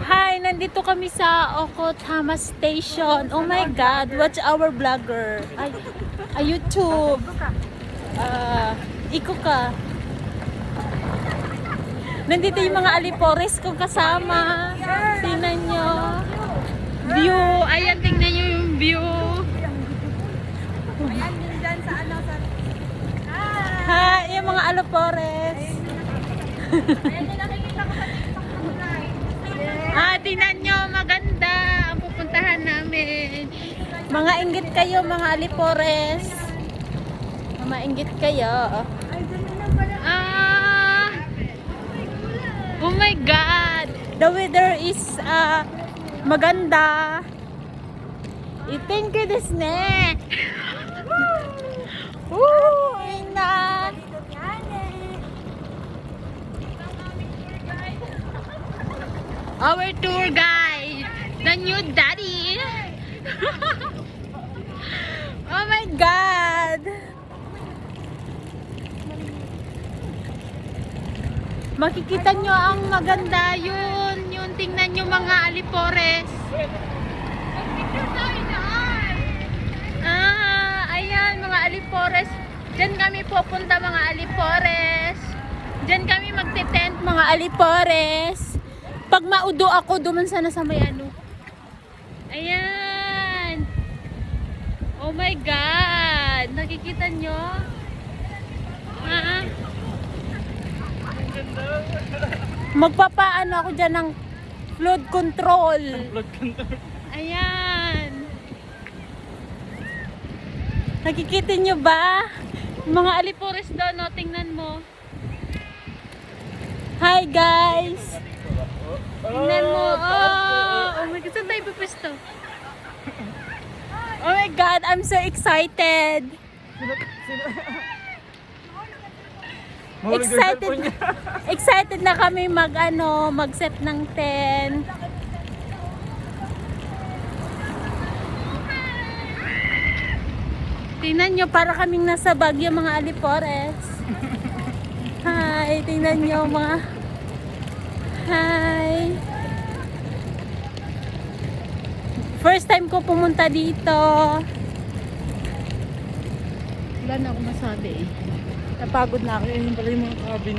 Hi, nandito kami sa Okotama Station. Oh my God, watch our vlogger. Ay YouTube. Iko ka. Nandito yung mga alipores kong kasama. Tingnan nyo. View. Ayan, tingnan nyo yung view. Ayan din dyan sa ano sa... Hi, yung mga alipores. Ayan yung nakikita ko sa TikTok ng live. Tingnan nyo, maganda ang pupuntahan namin. Mga inggit kayo, mga alipores. Mga inggit kayo. Ay, dyan na lang pala. Oh my God! The weather is maganda. Thank you, Disney. Woo! Ina! Our tour guide, the new daddy. Oh my God! Makikita nyo ang maganda yun. Yung tingnan nyo mga alipores. Ayan mga alipores. Diyan kami pupunta mga alipores. Diyan kami magte-tent mga alipores. Pag maudo ako, duman sana sa may ano. Ayan. Oh my God. Nakikita nyo? Magpapaano ako dyan ng flood control. Ayan. Nakikita nyo ba? Mga alipores doon, no? Tingnan mo. Hi guys. Tingnan mo. Oh my God, saan tayo pupusto? Oh my God, I'm so excited. Excited na kami mag-set ng tent. Tingnan nyo, para kaming nasa Baguio mga alipores. Hi, tingnan nyo mga... Hi. First time ko pumunta dito. Wala na ako masabi eh. Napagod na ako. Ayun pala yung mga cabin.